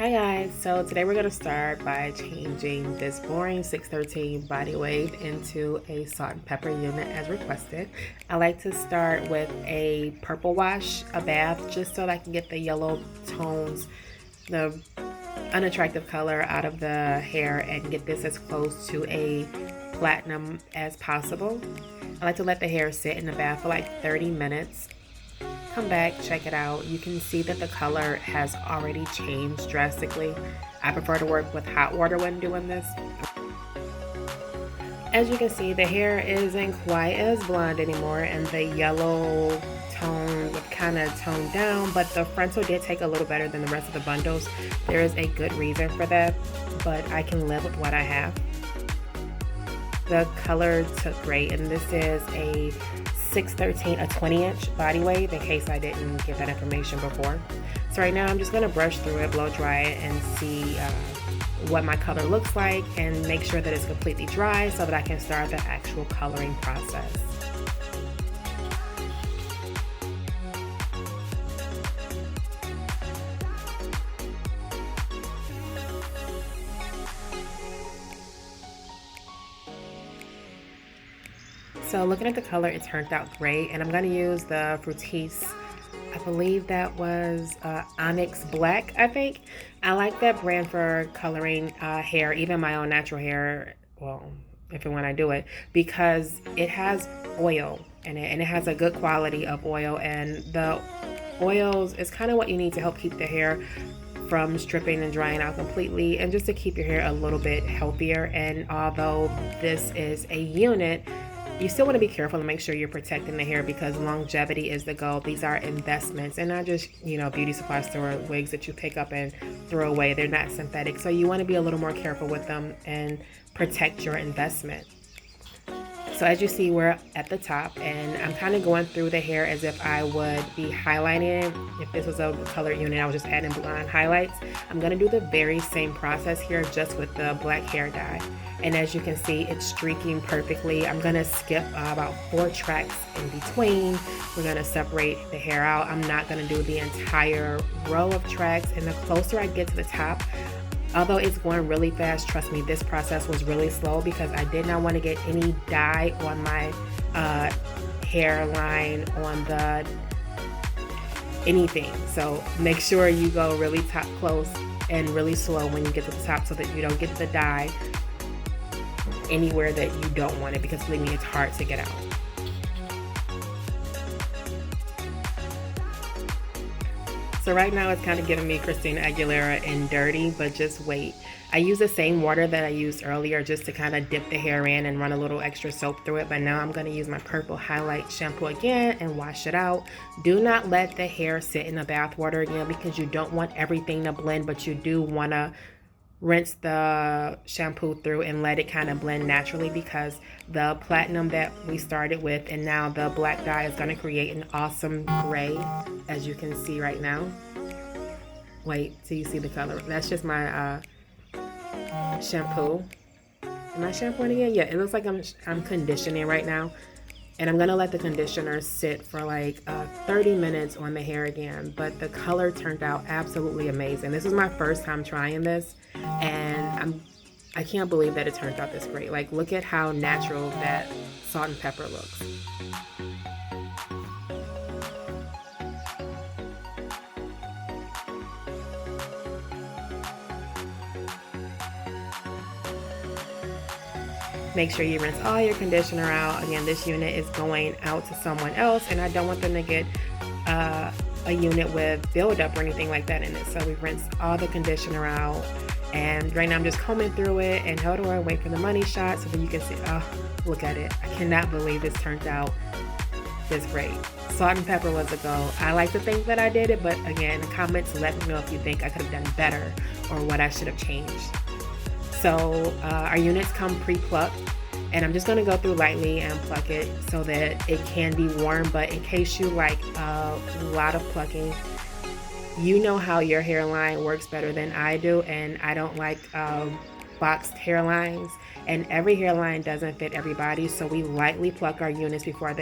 Hi guys, so today we're going to start by changing this boring 613 body wave into a salt and pepper unit as requested. I like to start with a purple wash, a bath, just so that I can get the yellow tones, the unattractive color out of the hair and get this as close to a platinum as possible. I like to let the hair sit in the bath for like 30 minutes. Come back, check it out. You can see that the color has already changed drastically. I prefer to work with hot water when doing this. As you can see, the hair isn't quite as blonde anymore and the yellow tones have kind of toned down, but the frontal did take a little better than the rest of the bundles. There is a good reason for that, but I can live with what I have. The color took great, and this is a 613, a 20-inch body wave, in case I didn't give that information before. So right now I'm just going to brush through it, blow dry it, and see what my color looks like, and make sure that it's completely dry so that I can start the actual coloring process. So looking at the color, it turned out great, and I'm going to use the Nutrisse. I believe that was Onyx Black, I think. I like that brand for coloring hair, even my own natural hair, well, if and when I do it, because it has oil in it, and it has a good quality of oil, and the oils is kind of what you need to help keep the hair from stripping and drying out completely, and just to keep your hair a little bit healthier. And although this is a unit, you still want to be careful and make sure you're protecting the hair, because longevity is the goal. These are investments and not just, beauty supply store wigs that you pick up and throw away. They're not synthetic. So you want to be a little more careful with them and protect your investment. So as you see, we're at the top, and I'm kind of going through the hair as if I would be highlighting. If this was a color unit, I was just adding blonde highlights. I'm going to do the very same process here, just with the black hair dye. And as you can see, it's streaking perfectly. I'm going to skip about 4 tracks in between. We're going to separate the hair out. I'm not going to do the entire row of tracks. And the closer I get to the top, although it's going really fast, trust me, this process was really slow because I did not want to get any dye on my hairline, on the anything. So make sure you go really top close and really slow when you get to the top, so that you don't get the dye anywhere that you don't want it, because believe me, it's hard to get out. So right now it's kind of giving me Christina Aguilera and dirty, but just wait. I use the same water that I used earlier just to kind of dip the hair in and run a little extra soap through it. But now I'm going to use my purple highlight shampoo again and wash it out. Do not let the hair sit in the bath water again, because you don't want everything to blend, but you do want to rinse the shampoo through and let it kind of blend naturally, because the platinum that we started with and now the black dye is going to create an awesome gray, as you can see right now. Wait till you see the color. That's just my shampoo. Am I shampooing again? Yeah, it looks like I'm conditioning right now. And I'm going to let the conditioner sit for like 30 minutes on the hair again. But the color turned out absolutely amazing. This is my first time trying this, and I can't believe that it turned out this great. Like, look at how natural that salt and pepper looks. Make sure you rinse all your conditioner out. Again, this unit is going out to someone else, and I don't want them to get a unit with buildup or anything like that in it. So we rinse all the conditioner out, and right now I'm just combing through it, and hold on, wait for the money shot so that you can see. Oh, look at it. I cannot believe this turned out this great. Salt and pepper was a go. I like to think that I did it, but again, comments, let me know if you think I could have done better or what I should have changed. So our units come pre-plucked, and I'm just going to go through lightly and pluck it so that it can be warm. But in case you like a lot of plucking, you know how your hairline works better than I do, and I don't like boxed hairlines, and every hairline doesn't fit everybody, so we lightly pluck our units before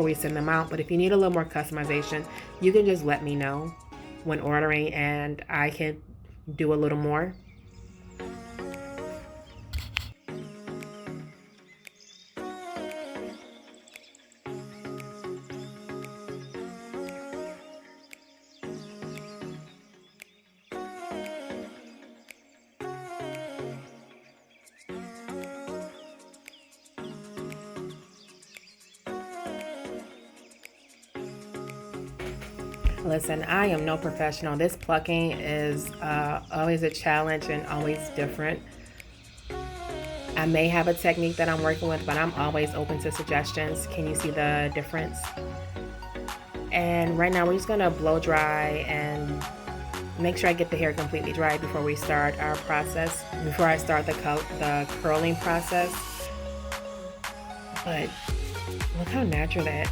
we send them out. But if you need a little more customization, you can just let me know when ordering, and I can do a little more. Listen, I am no professional. This plucking is always a challenge and always different. I may have a technique that I'm working with, but I'm always open to suggestions. Can you see the difference? And right now we're just gonna blow dry and make sure I get the hair completely dry before we start our process, before I start the curling process. But look how natural that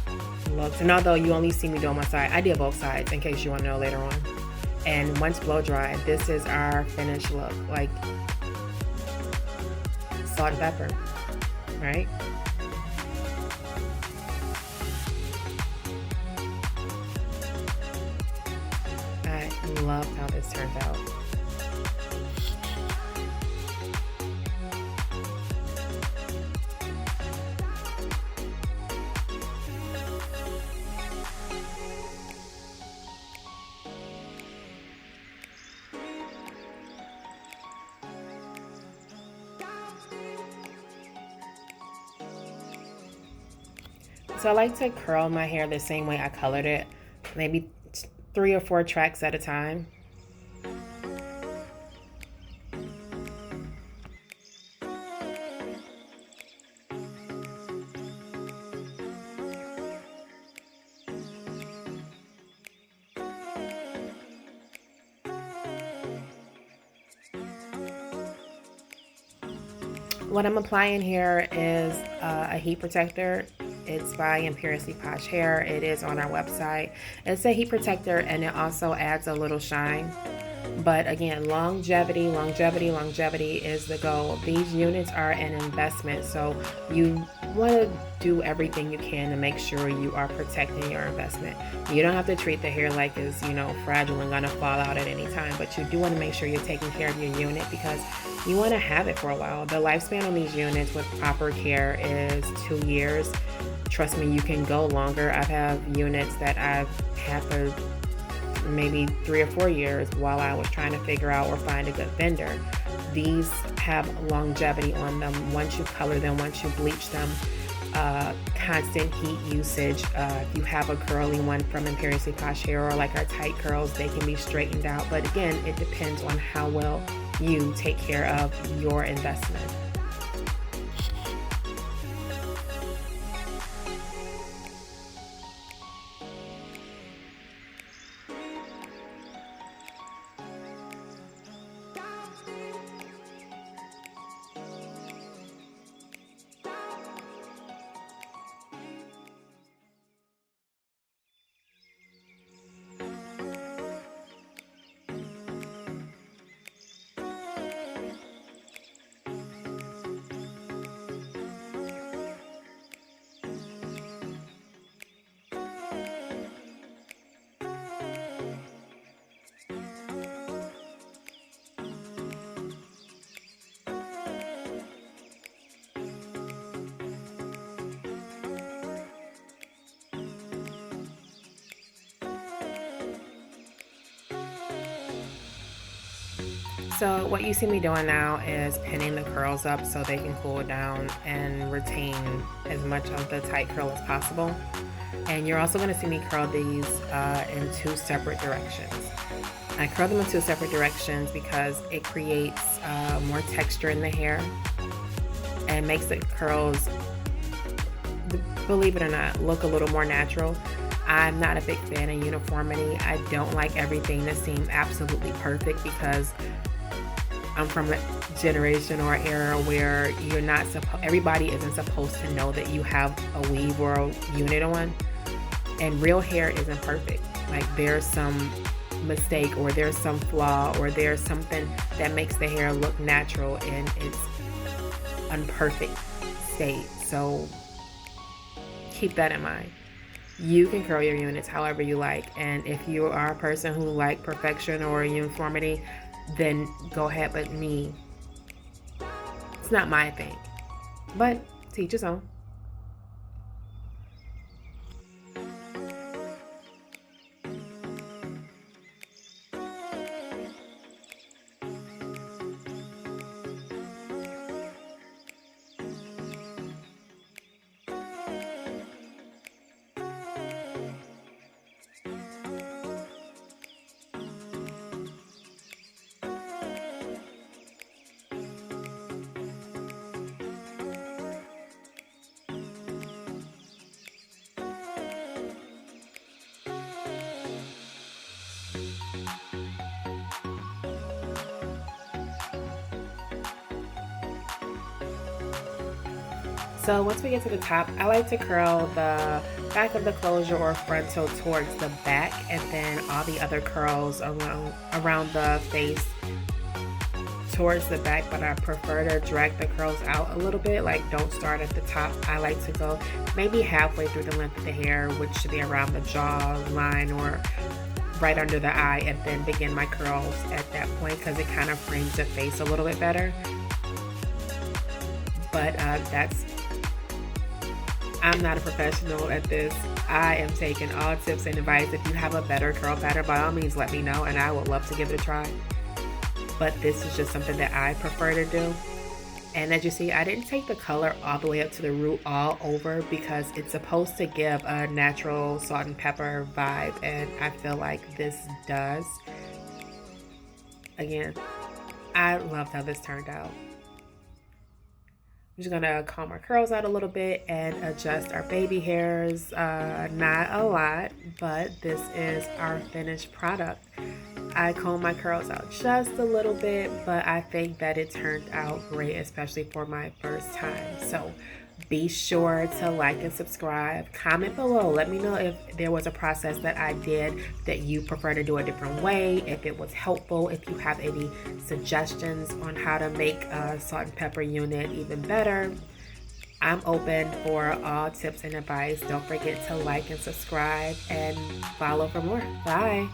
looks. And although you only see me doing one side, I did both sides in case you want to know later on. And once blow dry, this is our finished look. Like salt and pepper, right? I love how this turned out. So I like to curl my hair the same way I colored it, maybe 3 or 4 tracks at a time. What I'm applying here is a heat protector. It's by Imperiously Posh Hair. It is on our website. It's a heat protector and it also adds a little shine. But again, longevity is the goal. These units are an investment, so you want to do everything you can to make sure you are protecting your investment. You don't have to treat the hair like it's, fragile and gonna fall out at any time, but you do want to make sure you're taking care of your unit because you want to have it for a while. The lifespan on these units with proper care is 2 years. Trust me, you can go longer. I have units that I've had for maybe 3 or 4 years while I was trying to figure out or find a good vendor. These have longevity on them once you color them, once you bleach them. Constant heat usage. If you have a curly one from Imperiously Posh Hair or like our tight curls, they can be straightened out. But again, it depends on how well you take care of your investment. So what you see me doing now is pinning the curls up so they can cool down and retain as much of the tight curl as possible. And you're also going to see me curl these in 2 separate directions. I curl them in 2 separate directions because it creates more texture in the hair and makes the curls, believe it or not, look a little more natural. I'm not a big fan of uniformity. I don't like everything to seem absolutely perfect because I'm from a generation or era where everybody isn't supposed to know that you have a weave or a unit on. And real hair isn't perfect. Like there's some mistake or there's some flaw or there's something that makes the hair look natural in its imperfect state. So keep that in mind. You can curl your units however you like. And if you are a person who like perfection or uniformity, then go ahead. But me, it's not my thing. But teach his own. So once we get to the top, I like to curl the back of the closure or frontal towards the back, and then all the other curls around the face towards the back, but I prefer to drag the curls out a little bit. Like, don't start at the top. I like to go maybe halfway through the length of the hair, which should be around the jaw line or right under the eye, and then begin my curls at that point because it kind of frames the face a little bit better. But I'm not a professional at this. I am taking all tips and advice. If you have a better curl pattern, by all means let me know and I would love to give it a try. But this is just something that I prefer to do. And as you see, I didn't take the color all the way up to the root all over because it's supposed to give a natural salt and pepper vibe, and I feel like this does. Again, I loved how this turned out. I'm just gonna comb our curls out a little bit and adjust our baby hairs. Not a lot, but this is our finished product. I comb my curls out just a little bit, but I think that it turned out great, especially for my first time. So be sure to like and subscribe. Comment below. Let me know if there was a process that I did that you prefer to do a different way, if it was helpful, if you have any suggestions on how to make a salt and pepper unit even better. I'm open for all tips and advice. Don't forget to like and subscribe and follow for more. Bye.